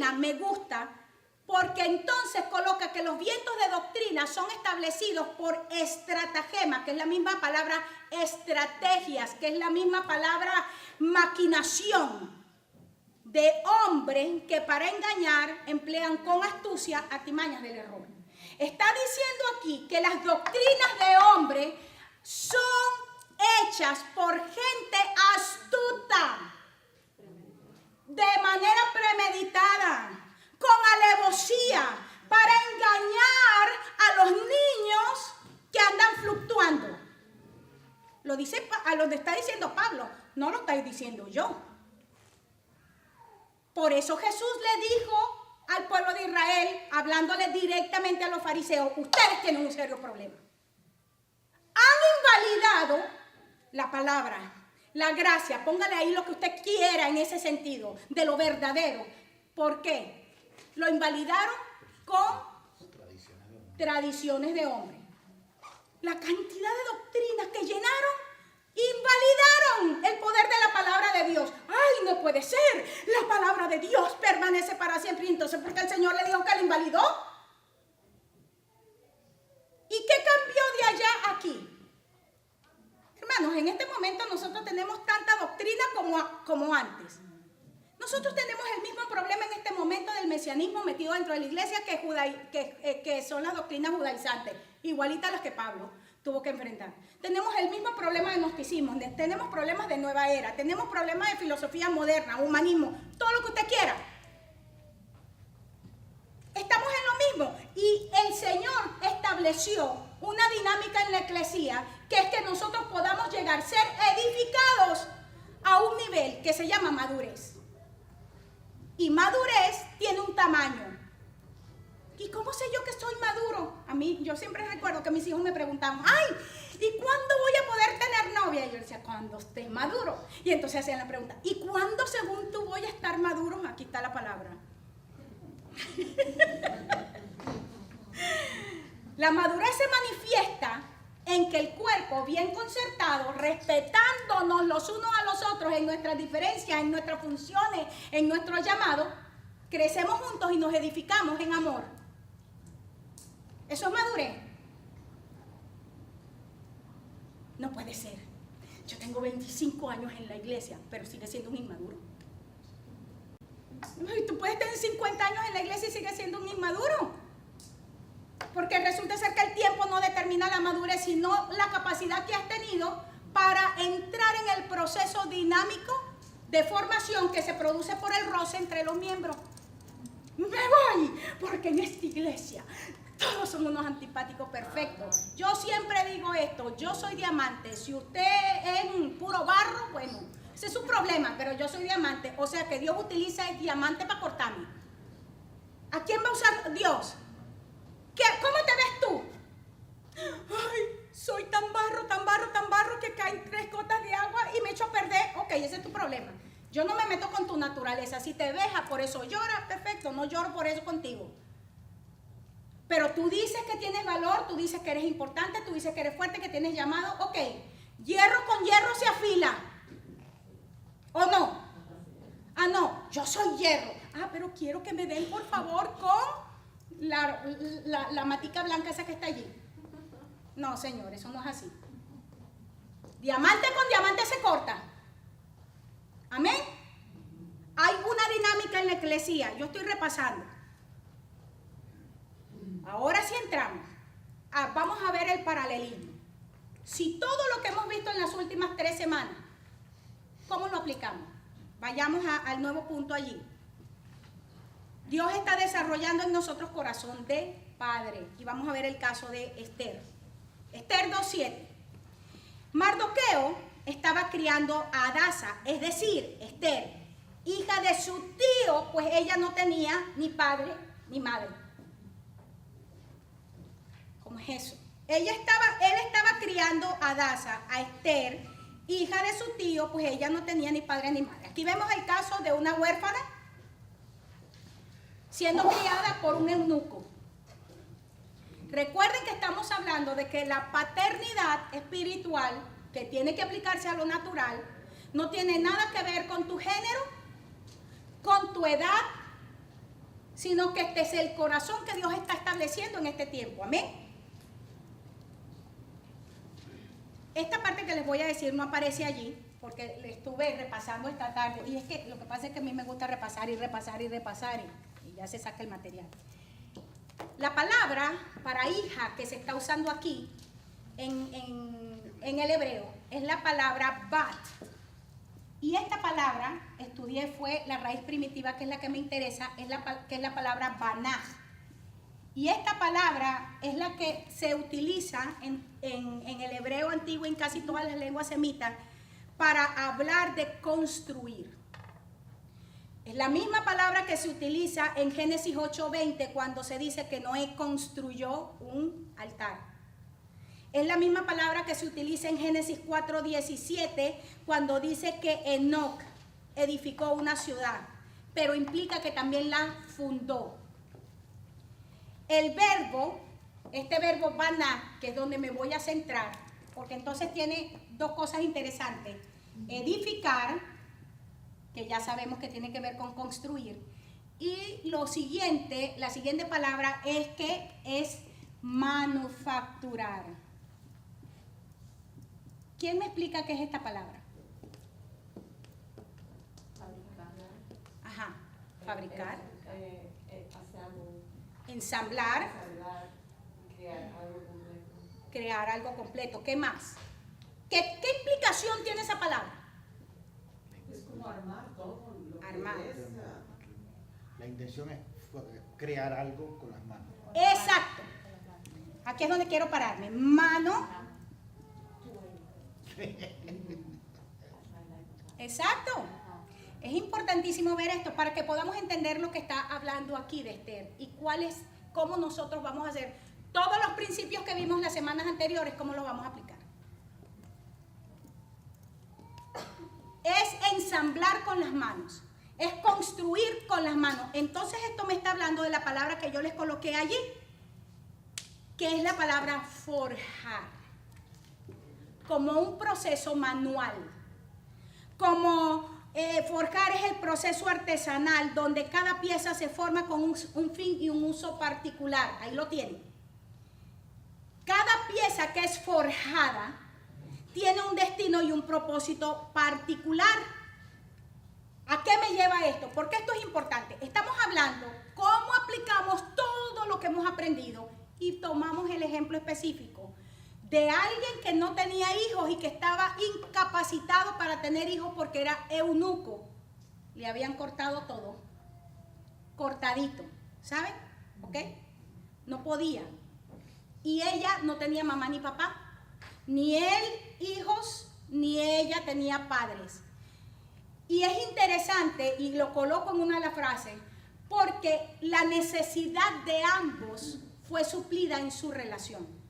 doctrina me gusta porque entonces coloca que los vientos de doctrina son establecidos por estratagema, que es la misma palabra estrategias, que es la misma palabra maquinación de hombres que para engañar emplean con astucia artimañas del error. Está diciendo aquí que las doctrinas de hombres son hechas por gente astuta, de manera premeditada, con alevosía, para engañar a los niños que andan fluctuando. Lo está diciendo Pablo, no lo estoy diciendo yo. Por eso Jesús le dijo al pueblo de Israel, hablándole directamente a los fariseos, ustedes tienen un serio problema. Han invalidado la palabra, la gracia, póngale ahí lo que usted quiera en ese sentido, de lo verdadero. ¿Por qué? Lo invalidaron con tradiciones de hombre. La cantidad de doctrinas que llenaron, invalidaron el poder de la palabra de Dios. ¡Ay, no puede ser! La palabra de Dios permanece para siempre. Y entonces, ¿por qué el Señor le dijo que la invalidó? ¿Y qué cambió de allá a aquí? Hermanos, en este momento nosotros tenemos tanta doctrina como antes. Nosotros tenemos el mismo problema en este momento del mesianismo metido dentro de la iglesia que son las doctrinas judaizantes, igualitas a las que Pablo tuvo que enfrentar. Tenemos el mismo problema de gnosticismo, tenemos problemas de nueva era, tenemos problemas de filosofía moderna, humanismo, todo lo que usted quiera. Estamos en lo mismo y el Señor estableció una dinámica en la eclesía que es que nosotros podamos llegar a ser edificados a un nivel que se llama madurez. Y madurez tiene un tamaño. ¿Y cómo sé yo que soy maduro? A mí, yo siempre recuerdo que mis hijos me preguntaban, ¡ay! ¿Y cuándo voy a poder tener novia? Y yo decía, cuando esté maduro. Y entonces hacían la pregunta, ¿y cuándo según tú voy a estar maduro? Aquí está la palabra. La madurez se manifiesta en que el cuerpo bien concertado, respetándonos los unos a los otros en nuestras diferencias, en nuestras funciones, en nuestro llamado, crecemos juntos y nos edificamos en amor. Eso es madurez. No puede ser. Yo tengo 25 años en la iglesia, pero sigue siendo un inmaduro. Tú puedes tener 50 años en la iglesia y sigue siendo un inmaduro. Porque resulta ser que el tiempo no determina la madurez, sino la capacidad que has tenido para entrar en el proceso dinámico de formación que se produce por el roce entre los miembros. Me voy, porque en esta iglesia todos somos unos antipáticos perfectos. Yo siempre digo esto, yo soy diamante. Si usted es un puro barro, bueno, ese es su problema, pero yo soy diamante. O sea que Dios utiliza el diamante para cortarme. ¿A quién va a usar Dios? ¿Cómo te ves tú? Ay, soy tan barro que caen 3 gotas de agua y me echo a perder. Ok, ese es tu problema. Yo no me meto con tu naturaleza. Si te dejas, por eso lloras, perfecto. No lloro por eso contigo. Pero tú dices que tienes valor, tú dices que eres importante, tú dices que eres fuerte, que tienes llamado. Ok, hierro con hierro se afila. ¿O no? Ah, no, yo soy hierro. Ah, pero quiero que me den, por favor, con la matica blanca esa que está allí. No, señor, eso no es así. Diamante con diamante se corta. Amén. Hay una dinámica en la eclesía. Yo estoy repasando. Ahora sí entramos. Vamos a ver el paralelismo. Si todo lo que hemos visto en las últimas 3 semanas, ¿cómo lo aplicamos? Vayamos al nuevo punto allí. Dios está desarrollando en nosotros corazón de padre. Y vamos a ver el caso de Esther. Esther 2:7. Mardoqueo estaba criando a Hadasa, es decir, Esther, hija de su tío, pues ella no tenía ni padre ni madre. ¿Cómo es eso? Él estaba criando a Hadasa, a Esther, hija de su tío, pues ella no tenía ni padre ni madre. Aquí vemos el caso de una huérfana siendo criada por un eunuco. Recuerden que estamos hablando de que la paternidad espiritual, que tiene que aplicarse a lo natural, no tiene nada que ver con tu género, con tu edad sino que este es el corazón que Dios está estableciendo en este tiempo. Amén. Esta parte que les voy a decir no aparece allí, porque le estuve repasando esta tarde. Y es que lo que pasa es que a mí me gusta repasar y repasar y repasar, y ya se saca el material. La palabra para hija que se está usando aquí en el hebreo es la palabra bat. Y esta palabra, estudié, fue la raíz primitiva, que es la que me interesa, que es la palabra banaj. Y esta palabra es la que se utiliza en el hebreo antiguo, en casi todas las lenguas semitas, para hablar de construir. Es la misma palabra que se utiliza en Génesis 8:20 cuando se dice que Noé construyó un altar. Es la misma palabra que se utiliza en Génesis 4:17 cuando dice que Enoc edificó una ciudad, pero implica que también la fundó. El verbo, este verbo baná, que es donde me voy a centrar, porque entonces tiene dos cosas interesantes. Edificar, que ya sabemos que tiene que ver con construir, y la siguiente palabra es que es manufacturar. ¿Quién me explica qué es esta palabra? Ajá, fabricar. Ensamblar. Crear algo completo. ¿Qué más? ¿Qué implicación tiene esa palabra? Es como armar todo. Armar. La intención es crear algo con las manos. Exacto. Aquí es donde quiero pararme. Mano. Exacto. Es importantísimo ver esto para que podamos entender lo que está hablando aquí de Esther y cómo nosotros vamos a hacer todos los principios que vimos las semanas anteriores, cómo los vamos a aplicar. Es ensamblar con las manos, es construir con las manos. Entonces esto me está hablando de la palabra que yo les coloqué allí, que es la palabra forjar, como un proceso manual, como forjar es el proceso artesanal donde cada pieza se forma con un fin y un uso particular. Ahí lo tienen. Cada pieza que es forjada tiene un destino y un propósito particular. ¿A qué me lleva esto? Porque esto es importante. Estamos hablando cómo aplicamos todo lo que hemos aprendido y tomamos el ejemplo específico de alguien que no tenía hijos y que estaba incapacitado para tener hijos porque era eunuco. Le habían cortado todo, cortadito, ¿saben? ¿Ok? No podía. Y ella no tenía mamá ni papá, ni él hijos, ni ella tenía padres. Y es interesante, y lo coloco en una de las frases, porque la necesidad de ambos fue suplida en su relación.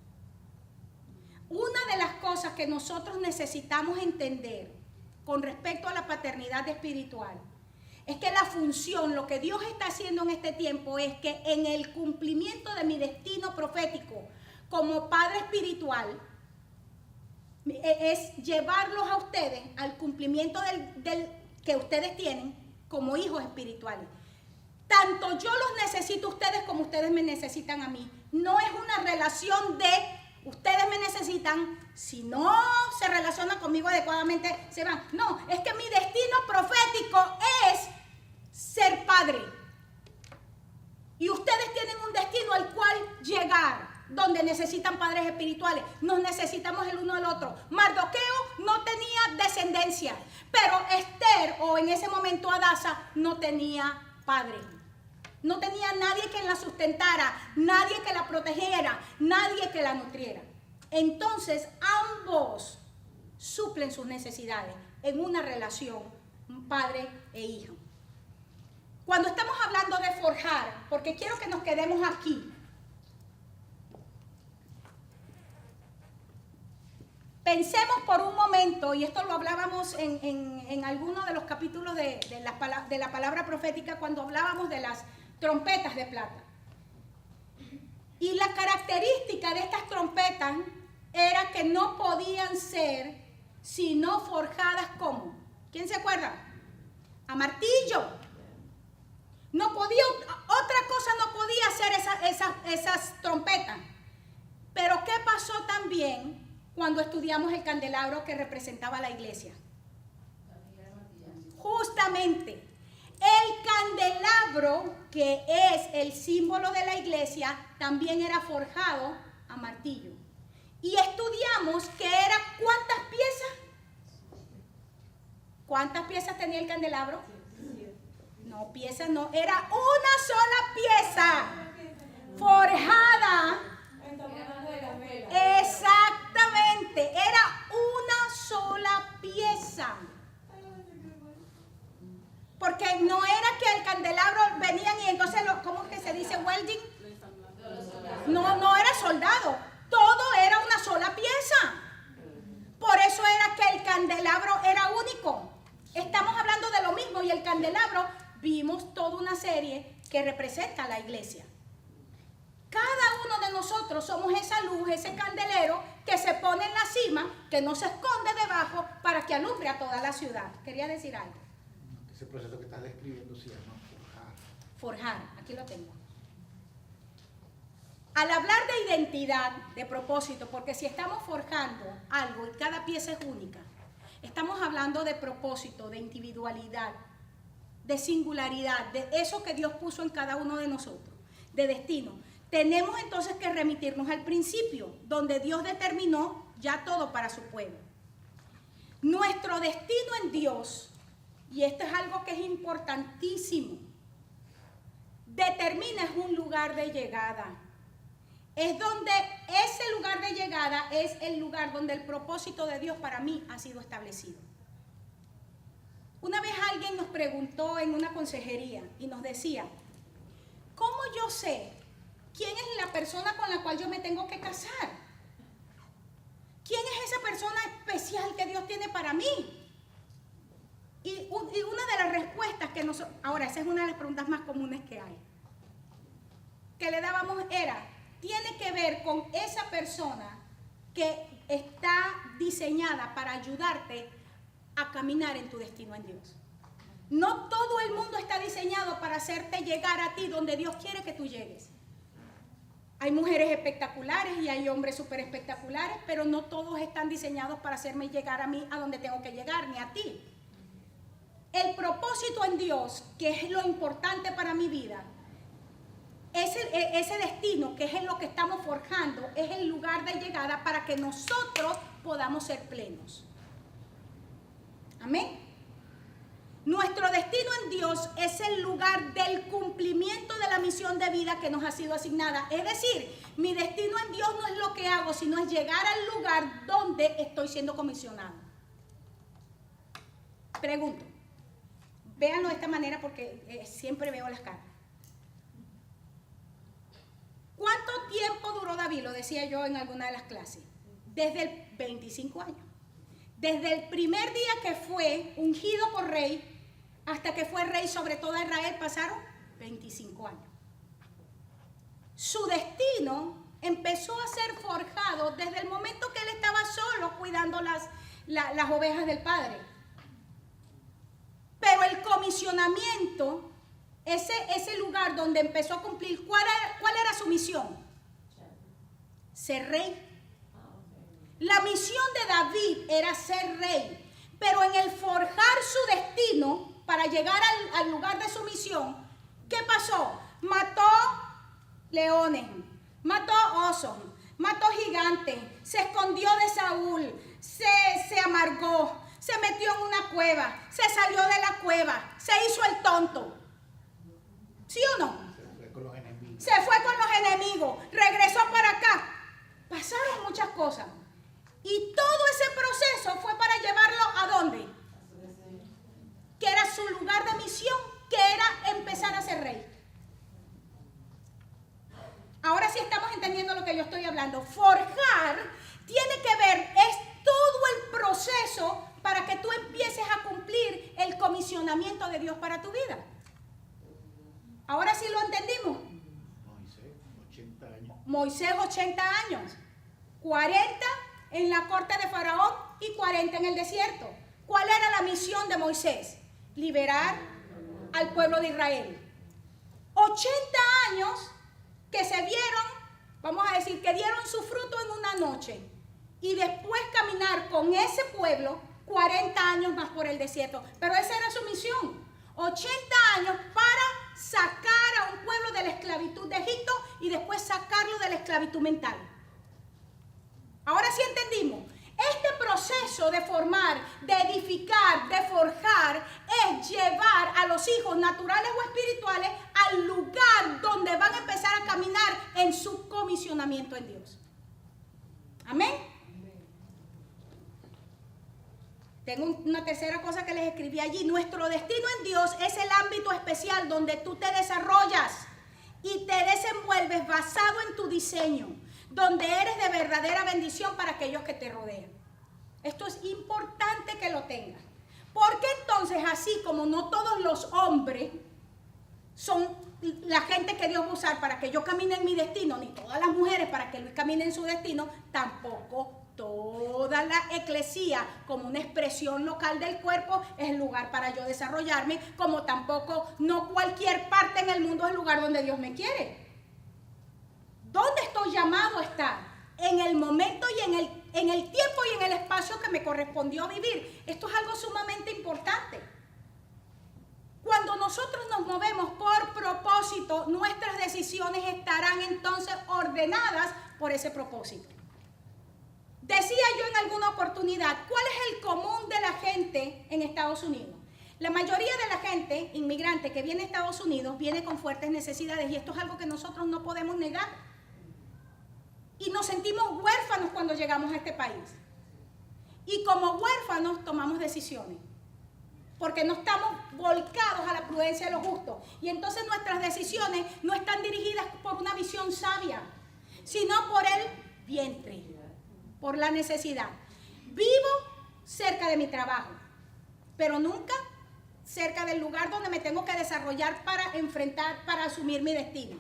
Una de las cosas que nosotros necesitamos entender con respecto a la paternidad espiritual es que la función, lo que Dios está haciendo en este tiempo es que en el cumplimiento de mi destino profético como padre espiritual es llevarlos a ustedes al cumplimiento del que ustedes tienen como hijos espirituales. Tanto yo los necesito a ustedes como ustedes me necesitan a mí. No es una relación de ustedes me necesitan, si no se relacionan conmigo adecuadamente, se van. No, es que mi destino profético es ser padre. Y ustedes tienen un destino al cual llegar, donde necesitan padres espirituales. Nos necesitamos el uno al otro. Mardoqueo no tenía descendencia, pero Esther, o en ese momento Hadasa, no tenía padre. No tenía nadie que la sustentara, nadie que la protegiera, nadie que la nutriera. Entonces, ambos suplen sus necesidades en una relación padre e hijo. Cuando estamos hablando de forjar, porque quiero que nos quedemos aquí, pensemos por un momento, y esto lo hablábamos en alguno de los capítulos de la palabra profética, cuando hablábamos de las trompetas de plata. Y la característica de estas trompetas era que no podían ser sino forjadas ¿cómo? ¿Quién se acuerda? A martillo. No podía otra esas trompetas. Pero ¿qué pasó también cuando estudiamos el candelabro que representaba la iglesia? Justamente, el candelabro, que es el símbolo de la iglesia, también era forjado a martillo. Y estudiamos que era ¿cuántas piezas? ¿Cuántas piezas tenía el candelabro? No, piezas no, era una sola pieza forjada. Exactamente, era una sola pieza. Porque no era que el candelabro venían y entonces, ¿cómo es que se dice welding? No era soldado, todo era una sola pieza. Por eso era que el candelabro era único. Estamos hablando de lo mismo y el candelabro, vimos toda una serie que representa a la iglesia. Cada uno de nosotros somos esa luz, ese candelero que se pone en la cima, que no se esconde debajo para que alumbre a toda la ciudad. Quería decir algo. Ese proceso que estás describiendo se llama forjar. Forjar, aquí lo tengo. Al hablar de identidad, de propósito, porque si estamos forjando algo y cada pieza es única, estamos hablando de propósito, de individualidad, de singularidad, de eso que Dios puso en cada uno de nosotros, de destino. Tenemos entonces que remitirnos al principio, donde Dios determinó ya todo para su pueblo. Nuestro destino en Dios, y esto es algo que es importantísimo, determina es un lugar de llegada. Es donde ese lugar de llegada es el lugar donde el propósito de Dios para mí ha sido establecido. Una vez alguien nos preguntó en una consejería y nos decía, ¿cómo yo sé quién es la persona con la cual yo me tengo que casar? ¿Quién es esa persona especial que Dios tiene para mí? Y una de las respuestas que nosotros, ahora esa es una de las preguntas más comunes que hay, que le dábamos era, tiene que ver con esa persona que está diseñada para ayudarte a caminar en tu destino en Dios. No todo el mundo está diseñado para hacerte llegar a ti donde Dios quiere que tú llegues. Hay mujeres espectaculares y hay hombres súper espectaculares, pero no todos están diseñados para hacerme llegar a mí a donde tengo que llegar, ni a ti. El propósito en Dios, que es lo importante para mi vida, ese destino, que es en lo que estamos forjando, es el lugar de llegada para que nosotros podamos ser plenos. Amén. Nuestro destino en Dios es el lugar del cumplimiento de la misión de vida que nos ha sido asignada. Es decir, mi destino en Dios no es lo que hago, sino es llegar al lugar donde estoy siendo comisionado. Pregunto, véanlo de esta manera porque siempre veo las caras. ¿Cuánto tiempo duró David? Lo decía yo en alguna de las clases. Desde el 25 años. Desde el primer día que fue ungido por rey hasta que fue rey sobre toda Israel pasaron 25 años. Su destino empezó a ser forjado desde el momento que él estaba solo cuidando las ovejas del Padre. Pero el comisionamiento, ese lugar donde empezó a cumplir, ¿cuál era su misión? Ser rey. La misión de David era ser rey, pero en el forjar su destino para llegar al lugar de su misión, ¿qué pasó? Mató leones, mató osos, mató gigantes, se escondió de Saúl, se amargó, se metió en una cueva, se salió de la cueva, se hizo el tonto. ¿Sí o no? Se fue con los enemigos. Se fue con los enemigos, regresó para acá. Pasaron muchas cosas. Y todo ese proceso fue para llevarlo ¿a dónde? Que era su lugar de misión, que era empezar a ser rey. Ahora sí estamos entendiendo lo que yo estoy hablando. Forjar tiene que ver, es todo el proceso para que tú empieces a cumplir el comisionamiento de Dios para tu vida. Ahora sí lo entendimos. Moisés, 80 años. Moisés, 80 años. 40 en la corte de Faraón y 40 en el desierto. ¿Cuál era la misión de Moisés? Liberar al pueblo de Israel. 80 años que se vieron, vamos a decir, que dieron su fruto en una noche y después caminar con ese pueblo 40 años más por el desierto. Pero esa era su misión, 80 años para sacar a un pueblo de la esclavitud de Egipto y después sacarlo de la esclavitud mental. Ahora sí entendimos. Este proceso de formar, de edificar, de forjar, es llevar a los hijos naturales o espirituales al lugar donde van a empezar a caminar en su comisionamiento en Dios. Amén. Tengo una tercera cosa que les escribí allí. Nuestro destino en Dios es el ámbito especial donde tú te desarrollas y te desenvuelves basado en tu diseño, donde eres de verdadera bendición para aquellos que te rodean. Esto es importante que lo tengas. Porque entonces, así como no todos los hombres son la gente que Dios va a usar para que yo camine en mi destino, ni todas las mujeres para que Luis camine en su destino, tampoco toda la eclesía como una expresión local del cuerpo es el lugar para yo desarrollarme, como tampoco no cualquier parte en el mundo es el lugar donde Dios me quiere. ¿Dónde estoy llamado a estar? En el momento y en el tiempo y en el espacio que me correspondió vivir. Esto es algo sumamente importante. Cuando nosotros nos movemos por propósito, nuestras decisiones estarán entonces ordenadas por ese propósito. Decía yo en alguna oportunidad, ¿cuál es el común de la gente en Estados Unidos? La mayoría de la gente inmigrante que viene a Estados Unidos viene con fuertes necesidades y esto es algo que nosotros no podemos negar. Y nos sentimos huérfanos cuando llegamos a este país. Y como huérfanos tomamos decisiones. Porque no estamos volcados a la prudencia de lo justo. Y entonces nuestras decisiones no están dirigidas por una visión sabia, sino por el vientre, por la necesidad. Vivo cerca de mi trabajo, pero nunca cerca del lugar donde me tengo que desarrollar para enfrentar, para asumir mi destino.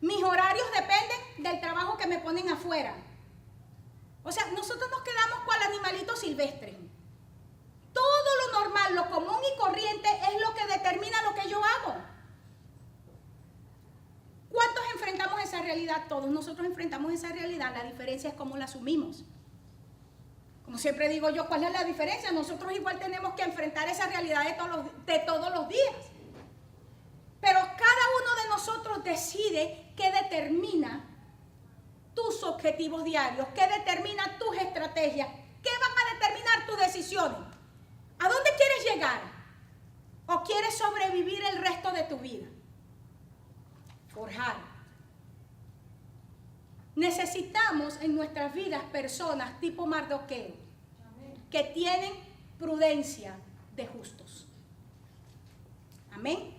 Mis horarios dependen del trabajo que me ponen afuera. O sea, nosotros nos quedamos cual animalitos silvestres. Todo lo normal, lo común y corriente es lo que determina lo que yo hago. ¿Cuántos enfrentamos esa realidad? Todos nosotros enfrentamos esa realidad. La diferencia es cómo la asumimos. Como siempre digo yo, ¿cuál es la diferencia? Nosotros igual tenemos que enfrentar esa realidad de todos los días. Pero cada uno de nosotros decide qué determina tus objetivos diarios, qué determina tus estrategias, qué van a determinar tus decisiones. ¿A dónde quieres llegar? ¿O quieres sobrevivir el resto de tu vida? Forjar. Necesitamos en nuestras vidas personas tipo Mardoqueo, que tienen prudencia de justos. Amén.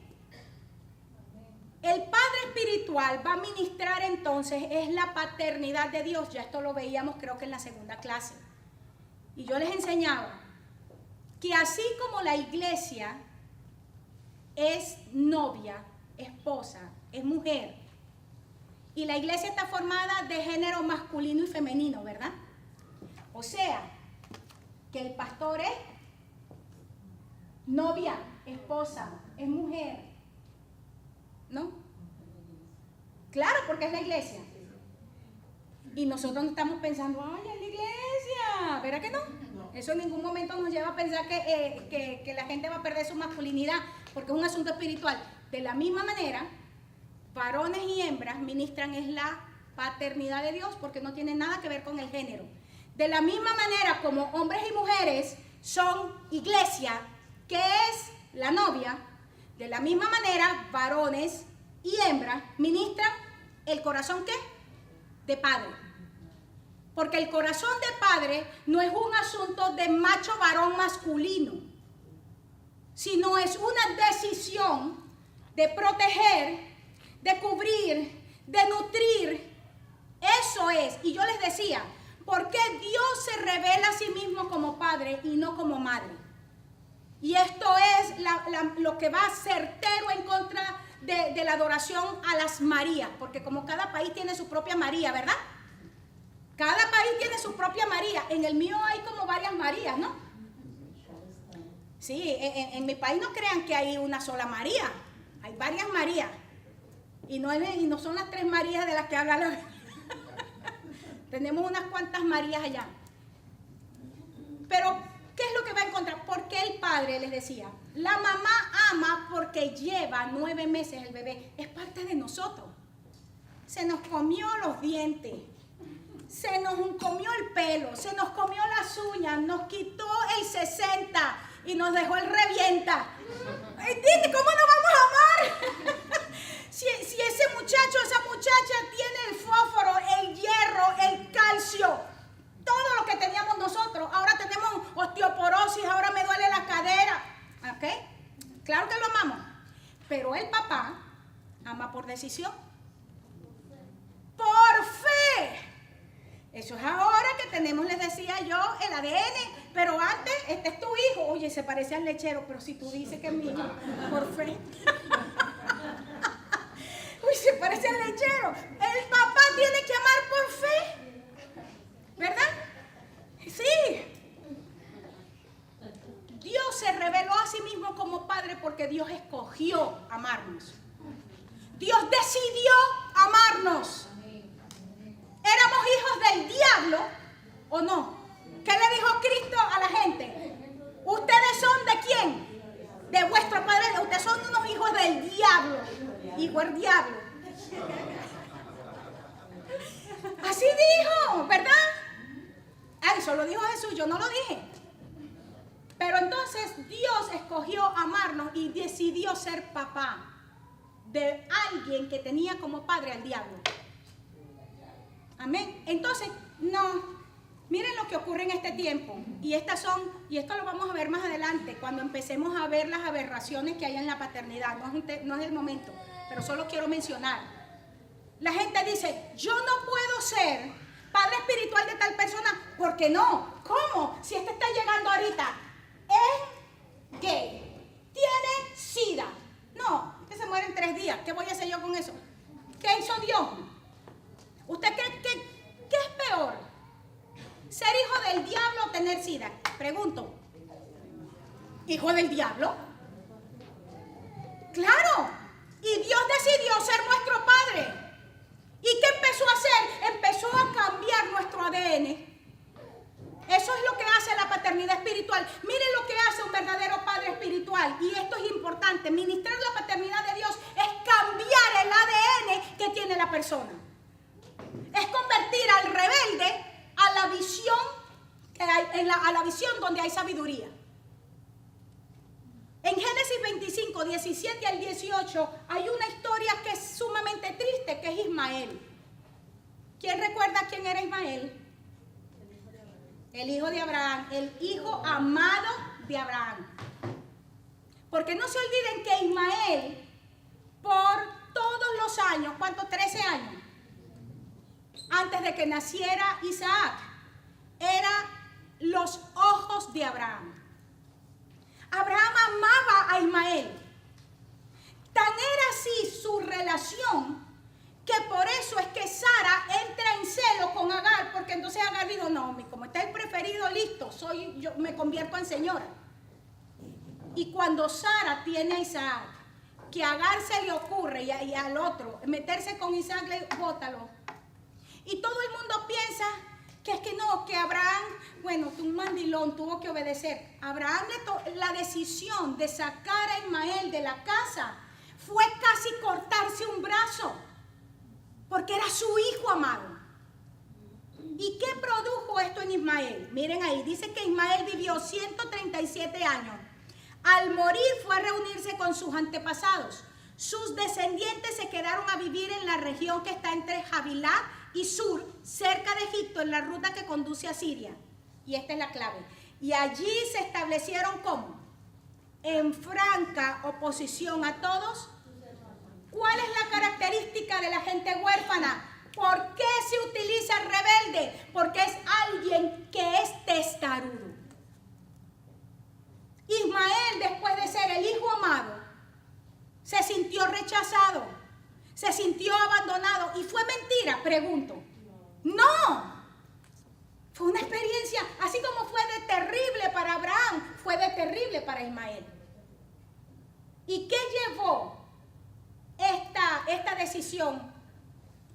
El Padre Espiritual va a ministrar entonces, es la paternidad de Dios. Ya esto lo veíamos creo que en la segunda clase. Y yo les enseñaba que así como la iglesia es novia, esposa, es mujer, y la iglesia está formada de género masculino y femenino, ¿verdad? O sea, que el pastor es novia, esposa, es mujer, ¿no? Claro, porque es la iglesia. Y nosotros no estamos pensando, ay, es la iglesia, ¿verdad que no? Eso en ningún momento nos lleva a pensar que la gente va a perder su masculinidad, porque es un asunto espiritual. De la misma manera, varones y hembras ministran es la paternidad de Dios, porque no tiene nada que ver con el género. De la misma manera como hombres y mujeres son iglesia, que es la novia, de la misma manera varones y hembras ministran el corazón ¿qué? De padre. Porque el corazón de padre no es un asunto de macho varón masculino, sino es una decisión de proteger, de cubrir, de nutrir. Eso es. Y yo les decía, ¿por qué Dios se revela a sí mismo como padre y no como madre? Y esto es lo que va certero en contra de la adoración a las Marías, porque como cada país tiene su propia María, ¿verdad? Cada país tiene su propia María. En el mío hay como varias Marías, ¿no? Sí, en mi país no crean que hay una sola María. Hay varias Marías. Y no son las 3 Marías de las que habla la Biblia. Tenemos unas cuantas Marías allá. Pero, ¿qué es lo que va a encontrar? Porque el padre les decía, la mamá ama porque lleva 9 meses el bebé. Es parte de nosotros. Se nos comió los dientes, se nos comió el pelo, se nos comió las uñas, nos quitó el 60 y nos dejó el revienta. ¿Entiendes? ¿Cómo nos vamos a amar? Si ese muchacho, esa muchacha tiene el fósforo, el hierro, el calcio, todo lo que teníamos nosotros. Ahora tenemos osteoporosis, ahora me duele la cadera. ¿Ok? Claro que lo amamos. Pero el papá ama por decisión. Por fe. Eso es ahora que tenemos, les decía yo, el ADN. Pero antes, este es tu hijo. Oye, se parece al lechero, pero si tú dices que es mi hijo, por fe. Uy, se parece al lechero. El papá tiene que amar por fe. ¿Verdad? Sí. Dios se reveló a sí mismo como Padre porque Dios escogió amarnos. Dios decidió amarnos. ¿Éramos hijos del diablo o no? ¿Qué le dijo Cristo a la gente? ¿Ustedes son de quién? De vuestro padre. Ustedes son unos hijos del diablo. Hijo del diablo. Así dijo, ¿verdad? Ay, eso lo dijo Jesús, yo no lo dije. Pero entonces Dios escogió amarnos y decidió ser papá de alguien que tenía como padre al diablo. Amén. Entonces, no. Miren lo que ocurre en este tiempo. Y esto lo vamos a ver más adelante, cuando empecemos a ver las aberraciones que hay en la paternidad. No es el momento, pero solo quiero mencionar. La gente dice, yo no puedo ser padre espiritual de tal persona, porque no. ¿Cómo? Si este está llegando ahorita, es gay, tiene SIDA. No, que se muere en 3 días. ¿Qué voy a hacer yo con eso? ¿Qué hizo Dios? ¿Usted cree qué es peor? ¿Ser hijo del diablo o tener SIDA? Pregunto. ¿Hijo del diablo? Claro. Y Dios decidió ser nuestro Padre. ¿Y qué empezó a hacer? Empezó a cambiar nuestro ADN. Eso es lo que hace la paternidad espiritual. Miren lo que hace un verdadero padre espiritual. Y esto es importante. Ministrar la paternidad de Dios es cambiar el ADN que tiene la persona. Es convertir al rebelde a la visión que hay, a la visión donde hay sabiduría. En Génesis 25, 17 al 18 hay una historia que es sumamente triste, que es Ismael. ¿Quién recuerda quién era Ismael? El hijo de Abraham, el hijo amado de Abraham. Porque no se olviden que Ismael, por todos los años, ¿cuántos? 13 años, antes de que naciera Isaac, era los ojos de Abraham. Abraham amaba a Ismael. Tan era así su relación que por eso es que Sara entra en celo con Agar, porque entonces Agar dijo, no, como está el preferido, listo, yo me convierto en señora. Y cuando Sara tiene a Isaac, que a Agar se le ocurre y al otro meterse con Isaac, le dice, bótalo. Y todo el mundo piensa que es que no, que Abraham, bueno, un mandilón, tuvo que obedecer. Abraham la decisión de sacar a Ismael de la casa fue casi cortarse un brazo, porque era su hijo amado. ¿Y qué produjo esto en Ismael? Miren ahí, dice que Ismael vivió 137 años. Al morir fue a reunirse con sus antepasados. Sus descendientes se quedaron a vivir en la región que está entre Havilá y Sur, cerca de Egipto, en la ruta que conduce a Siria. Y esta es la clave. Y allí se establecieron ¿cómo? En franca oposición a todos. ¿Cuál es la característica de la gente huérfana? ¿Por qué se utiliza rebelde? Porque es alguien que es testarudo. Ismael, después de ser el hijo amado, se sintió rechazado, se sintió abandonado. ¿Y fue mentira? Pregunto. No. Fue una experiencia, así como fue de terrible para Abraham, fue de terrible para Ismael. ¿Y qué llevó esta decisión,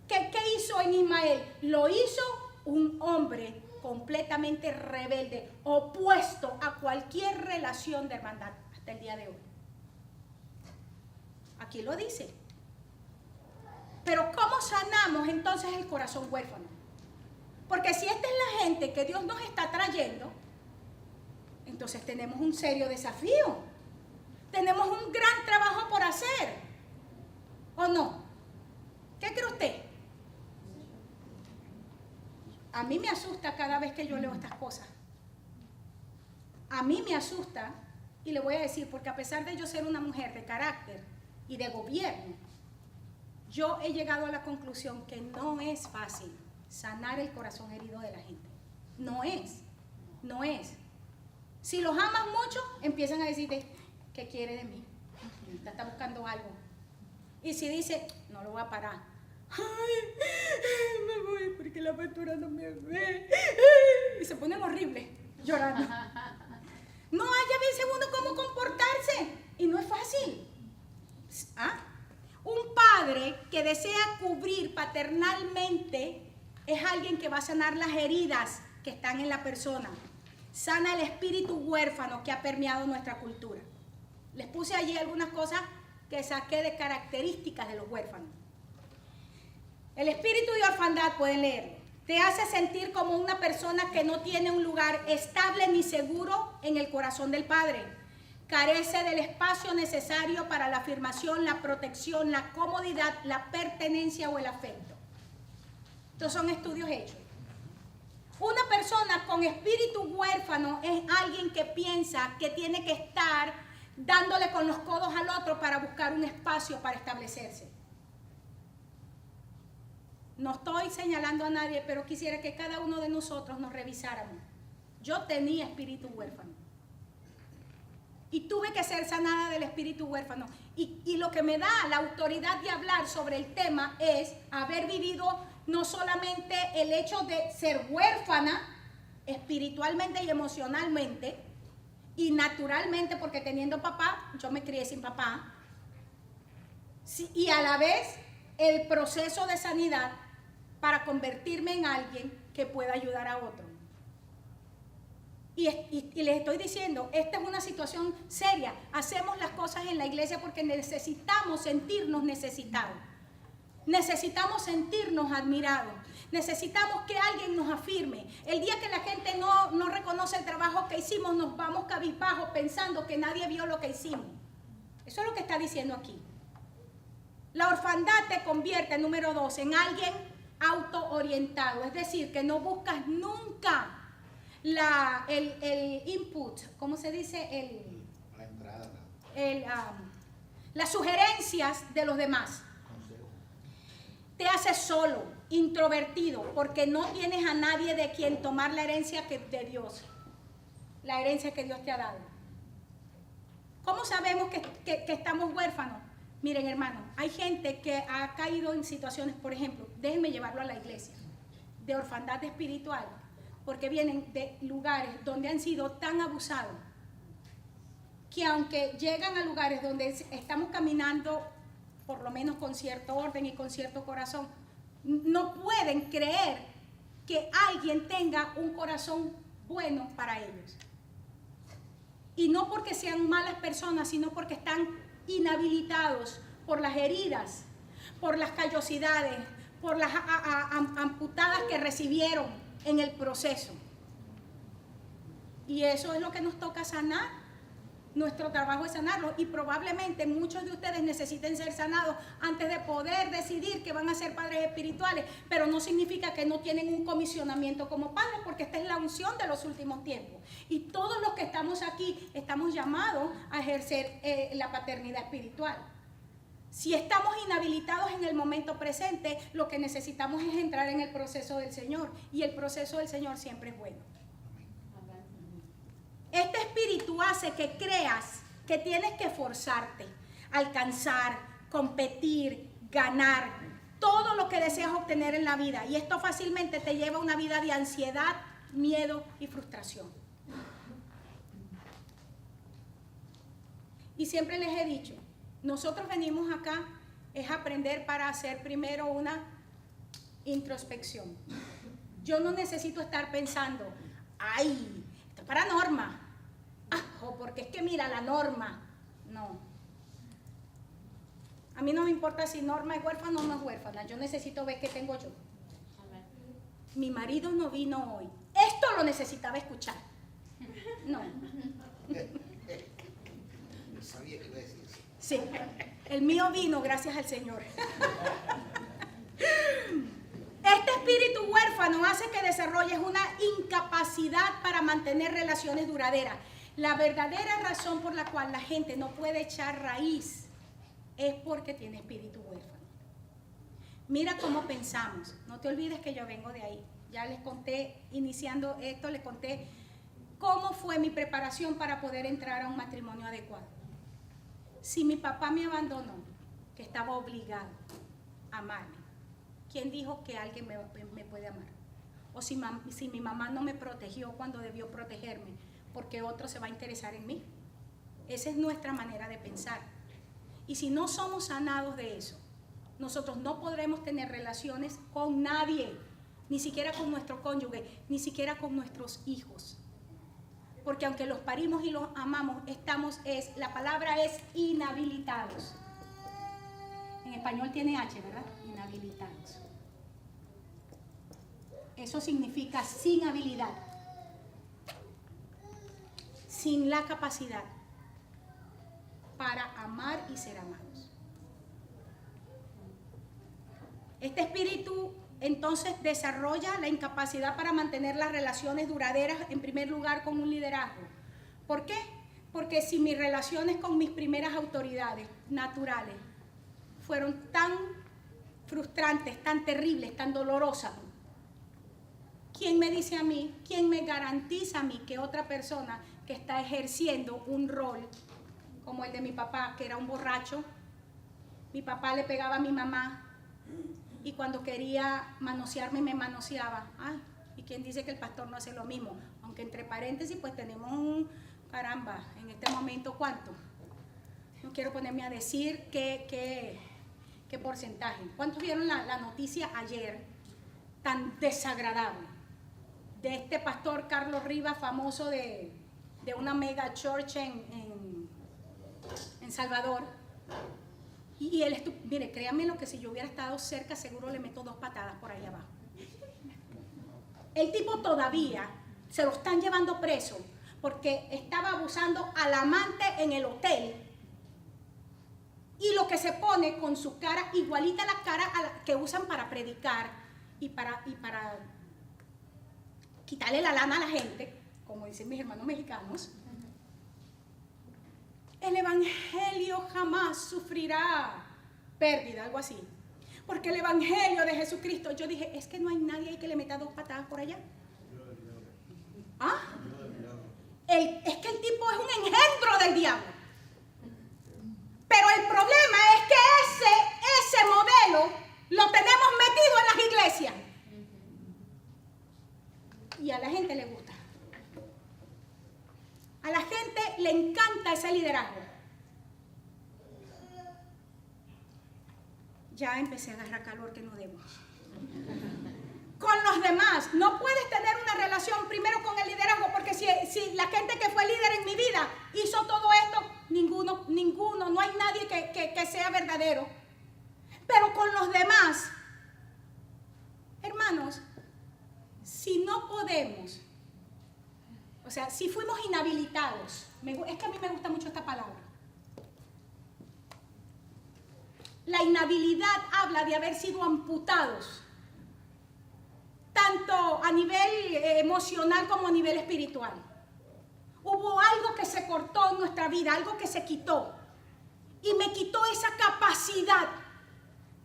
¿qué hizo en Ismael? Lo hizo un hombre completamente rebelde, opuesto a cualquier relación de hermandad hasta el día de hoy. Aquí lo dice. Pero ¿cómo sanamos entonces el corazón huérfano? Porque si esta es la gente que Dios nos está trayendo, entonces tenemos un serio desafío. Tenemos un gran trabajo por hacer. ¿O no? ¿Qué cree usted? A mí me asusta cada vez que yo leo estas cosas. A mí me asusta, y le voy a decir, porque a pesar de yo ser una mujer de carácter y de gobierno, yo he llegado a la conclusión que no es fácil sanar el corazón herido de la gente. No es. Si los amas mucho, empiezan a decirte, ¿qué quiere de mí? Está buscando algo. Y si dice, no lo voy a parar. Ay, me voy porque la pastora no me ve. Y se ponen horribles, llorando. No haya bien segundo cómo comportarse. Y no es fácil. Un padre que desea cubrir paternalmente es alguien que va a sanar las heridas que están en la persona. Sana el espíritu huérfano que ha permeado nuestra cultura. Les puse allí algunas cosas que saqué de características de los huérfanos. El espíritu de orfandad, pueden leerlo, te hace sentir como una persona que no tiene un lugar estable ni seguro en el corazón del Padre. Carece del espacio necesario para la afirmación, la protección, la comodidad, la pertenencia o el afecto. Estos son estudios hechos. Una persona con espíritu huérfano es alguien que piensa que tiene que estar dándole con los codos al otro para buscar un espacio para establecerse. No estoy señalando a nadie, pero quisiera que cada uno de nosotros nos revisáramos. Yo tenía espíritu huérfano. Y tuve que ser sanada del espíritu huérfano. Y lo que me da la autoridad de hablar sobre el tema es haber vivido no solamente el hecho de ser huérfana espiritualmente y emocionalmente y naturalmente, porque teniendo papá, yo me crié sin papá. Sí, y a la vez el proceso de sanidad para convertirme en alguien que pueda ayudar a otro. Y les estoy diciendo, esta es una situación seria. Hacemos las cosas en la iglesia porque necesitamos sentirnos necesitados. Necesitamos sentirnos admirados. Necesitamos que alguien nos afirme. El día que la gente no reconoce el trabajo que hicimos, nos vamos cabizbajos pensando que nadie vio lo que hicimos. Eso es lo que está diciendo aquí. La orfandad te convierte, número 2, en alguien autoorientado. Es decir, que no buscas nunca el input, ¿cómo se dice? La entrada. Las sugerencias de los demás. Te haces solo, introvertido, porque no tienes a nadie de quien tomar la herencia de Dios, la herencia que Dios te ha dado. ¿Cómo sabemos que estamos huérfanos? Miren, hermanos, hay gente que ha caído en situaciones, por ejemplo, déjenme llevarlo a la iglesia, de orfandad espiritual, porque vienen de lugares donde han sido tan abusados, que aunque llegan a lugares donde estamos caminando, por lo menos con cierto orden y con cierto corazón, no pueden creer que alguien tenga un corazón bueno para ellos. Y no porque sean malas personas, sino porque están inhabilitados por las heridas, por las callosidades, por las amputadas que recibieron en el proceso. Y eso es lo que nos toca sanar. Nuestro trabajo es sanarlo, y probablemente muchos de ustedes necesiten ser sanados antes de poder decidir que van a ser padres espirituales, pero no significa que no tienen un comisionamiento como padres, porque esta es la unción de los últimos tiempos. Y todos los que estamos aquí estamos llamados a ejercer la paternidad espiritual. Si estamos inhabilitados en el momento presente, lo que necesitamos es entrar en el proceso del Señor, y el proceso del Señor siempre es bueno. Este espíritu hace que creas que tienes que esforzarte, alcanzar, competir, ganar, todo lo que deseas obtener en la vida. Y esto fácilmente te lleva a una vida de ansiedad, miedo y frustración. Y siempre les he dicho, nosotros venimos acá es aprender para hacer primero una introspección. Yo no necesito estar pensando, ay, esto es para Norma, porque es que mira la Norma. No. A mí no me importa si Norma es huérfana o no es huérfana, yo necesito ver qué tengo yo. Mi marido no vino hoy, esto lo necesitaba escuchar. No. No sabía que iba a decir eso. Sí, el mío vino gracias al Señor. Este espíritu huérfano hace que desarrolles una incapacidad para mantener relaciones duraderas. La verdadera razón por la cual la gente no puede echar raíz es porque tiene espíritu huérfano. Mira cómo pensamos. No te olvides que yo vengo de ahí. Ya les conté, iniciando esto, les conté cómo fue mi preparación para poder entrar a un matrimonio adecuado. Si mi papá me abandonó, que estaba obligado a amarme, ¿quién dijo que alguien me puede amar? O si mi mamá no me protegió cuando debió protegerme, porque otro se va a interesar en mí. Esa es nuestra manera de pensar. Y si no somos sanados de eso, nosotros no podremos tener relaciones con nadie, ni siquiera con nuestro cónyuge, ni siquiera con nuestros hijos. Porque aunque los parimos y los amamos, la palabra es inhabilitados. En español tiene H, ¿verdad? Inhabilitados. Eso significa sin habilidad, sin la capacidad para amar y ser amados. Este espíritu entonces desarrolla la incapacidad para mantener las relaciones duraderas, en primer lugar con un liderazgo. ¿Por qué? Porque si mis relaciones con mis primeras autoridades naturales fueron tan frustrantes, tan terribles, tan dolorosas, ¿quién me dice a mí, quién me garantiza a mí que otra persona que está ejerciendo un rol como el de mi papá, que era un borracho, mi papá le pegaba a mi mamá, y cuando quería manosearme me manoseaba? Ay, ¿y quién dice que el pastor no hace lo mismo? Aunque entre paréntesis pues tenemos un, caramba, en este momento ¿cuánto? No quiero ponerme a decir qué porcentaje. ¿Cuántos vieron la noticia ayer tan desagradable de este pastor Carlos Rivas, famoso de una mega church en Salvador? Y él, mire, créanme lo que si yo hubiera estado cerca, seguro le meto 2 patadas por ahí abajo. El tipo todavía se lo están llevando preso porque estaba abusando al amante en el hotel. Y lo que se pone con su cara, igualita a la cara que usan para predicar y para quitarle la lana a la gente, como dicen mis hermanos mexicanos. El evangelio jamás sufrirá pérdida, algo así. Porque el evangelio de Jesucristo, yo dije, es que no hay nadie ahí que le meta 2 patadas por allá. ¿Ah? Es que el tipo es un engendro del diablo. Pero el problema es que ese modelo lo tenemos metido en las iglesias. Y a la gente le gusta. A la gente le encanta ese liderazgo. Ya empecé a agarrar calor que no debo. Con los demás, no puedes tener una relación primero con el liderazgo, porque si la gente que fue líder en mi vida hizo todo esto, ninguno, no hay nadie que sea verdadero. Pero con los demás, hermanos, si no podemos, o sea, si fuimos inhabilitados, es que a mí me gusta mucho esta palabra. La inhabilidad habla de haber sido amputados, tanto a nivel emocional como a nivel espiritual. Hubo algo que se cortó en nuestra vida, algo que se quitó. Y me quitó esa capacidad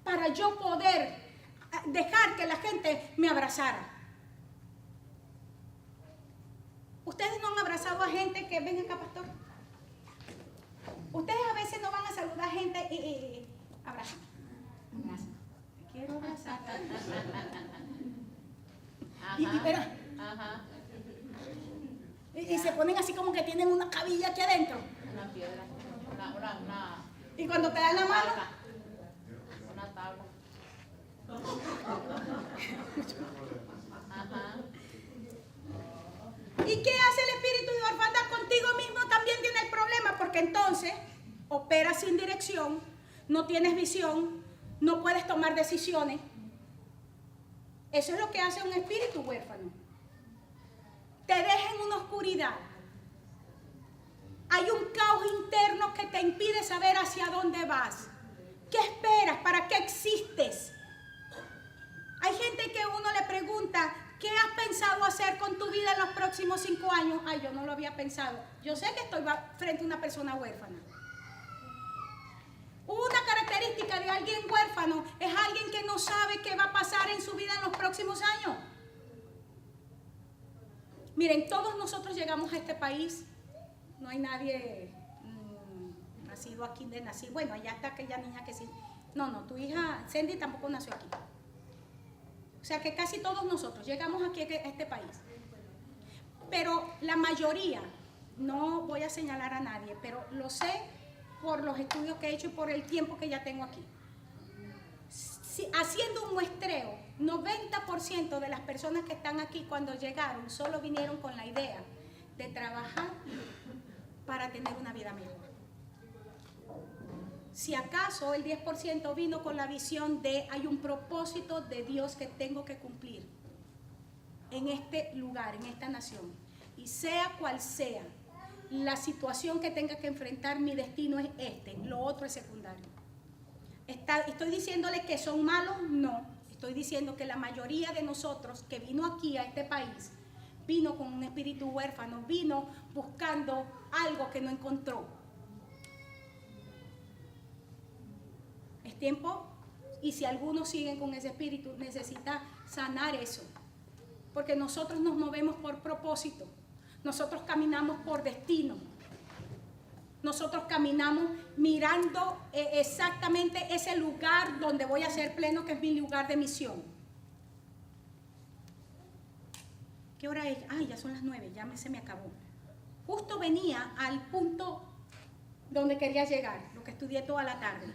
para yo poder dejar que la gente me abrazara. ¿Ustedes no han abrazado a gente que ven acá, pastor? Ustedes a veces no van a saludar a gente y abrazan. Abraza. Te quiero abrazar. Y se ponen así como que tienen una cabilla aquí adentro. Una piedra, una Y cuando te dan la mano, carretera sin dirección, no tienes visión, no puedes tomar decisiones. Eso es lo que hace un espíritu huérfano. Te deja en una oscuridad. Hay un caos interno que te impide saber hacia dónde vas. ¿Qué esperas? ¿Para qué existes? Hay gente que uno le pregunta, ¿qué has pensado hacer con tu vida en los próximos 5 años? Ay, yo no lo había pensado. Yo sé que estoy frente a una persona huérfana. Una característica de alguien huérfano es alguien que no sabe qué va a pasar en su vida en los próximos años. Miren, todos nosotros llegamos a este país. No hay nadie nacido aquí de nacer. Bueno, allá está aquella niña que sí. No, tu hija Cindy tampoco nació aquí. O sea que casi todos nosotros llegamos aquí a este país. Pero la mayoría, no voy a señalar a nadie, pero lo sé por los estudios que he hecho y por el tiempo que ya tengo aquí. Haciendo un muestreo, 90% de las personas que están aquí cuando llegaron solo vinieron con la idea de trabajar para tener una vida mejor. Si acaso el 10% vino con la visión de hay un propósito de Dios que tengo que cumplir en este lugar, en esta nación. Y sea cual sea la situación que tenga que enfrentar, mi destino es este, lo otro es secundario. ¿Estoy diciéndole que son malos? No. Estoy diciendo que la mayoría de nosotros que vino aquí a este país, vino con un espíritu huérfano, vino buscando algo que no encontró. Es tiempo, y si algunos siguen con ese espíritu, necesita sanar eso. Porque nosotros nos movemos por propósito, nosotros caminamos por destino. Nosotros caminamos mirando exactamente ese lugar donde voy a ser pleno, que es mi lugar de misión. ¿Qué hora es? Ay, ya son las 9, ya se me acabó. Justo venía al punto donde quería llegar, lo que estudié toda la tarde.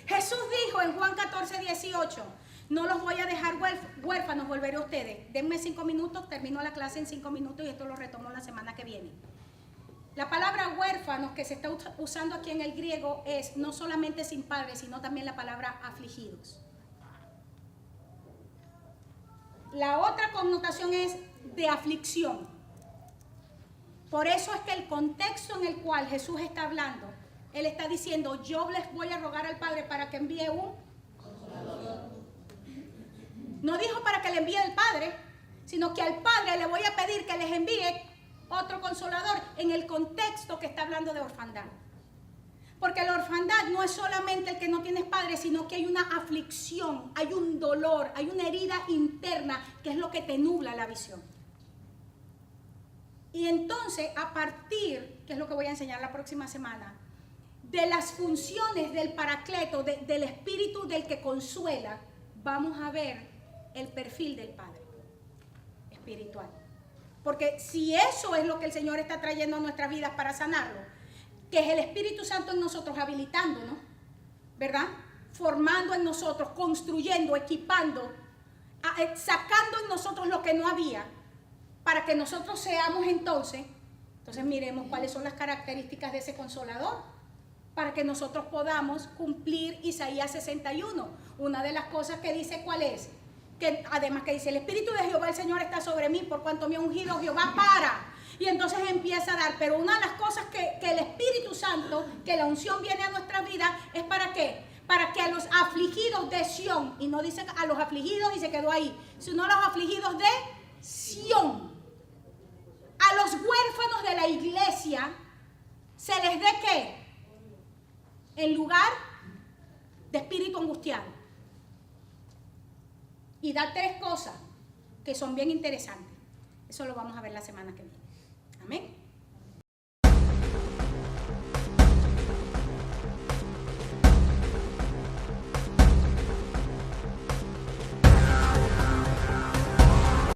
Jesús dijo en Juan 14:18, no los voy a dejar huérfanos, volveré a ustedes. Denme 5 minutos, termino la clase en 5 minutos y esto lo retomo la semana que viene. La palabra huérfanos que se está usando aquí en el griego es no solamente sin padre, sino también la palabra afligidos. La otra connotación es de aflicción. Por eso es que el contexto en el cual Jesús está hablando, Él está diciendo, yo les voy a rogar al Padre para que envíe un consolador. No dijo para que le envíe el Padre, sino que al Padre le voy a pedir que les envíe otro consolador en el contexto que está hablando de orfandad. Porque la orfandad no es solamente el que no tienes padre, sino que hay una aflicción, hay un dolor, hay una herida interna que es lo que te nubla la visión. Y entonces, a partir, que es lo que voy a enseñar la próxima semana, de las funciones del paracleto, del espíritu del que consuela, vamos a ver el perfil del Padre espiritual. Porque si eso es lo que el Señor está trayendo a nuestras vidas para sanarlo, que es el Espíritu Santo en nosotros habilitándonos, ¿verdad? Formando en nosotros, construyendo, equipando, sacando en nosotros lo que no había, para que nosotros seamos entonces miremos cuáles son las características de ese consolador, para que nosotros podamos cumplir Isaías 61. Una de las cosas que dice, ¿cuál es? Que además que dice, el Espíritu de Jehová el Señor está sobre mí, por cuanto me ha ungido Jehová para. Y entonces empieza a dar, pero una de las cosas que el Espíritu Santo, que la unción viene a nuestra vida, es ¿para qué? Para que a los afligidos de Sión, y no dice a los afligidos y se quedó ahí, sino a los afligidos de Sión, a los huérfanos de la iglesia, se les dé ¿qué? En lugar de espíritu angustiado. Y da 3 cosas que son bien interesantes. Eso lo vamos a ver la semana que viene. Amén.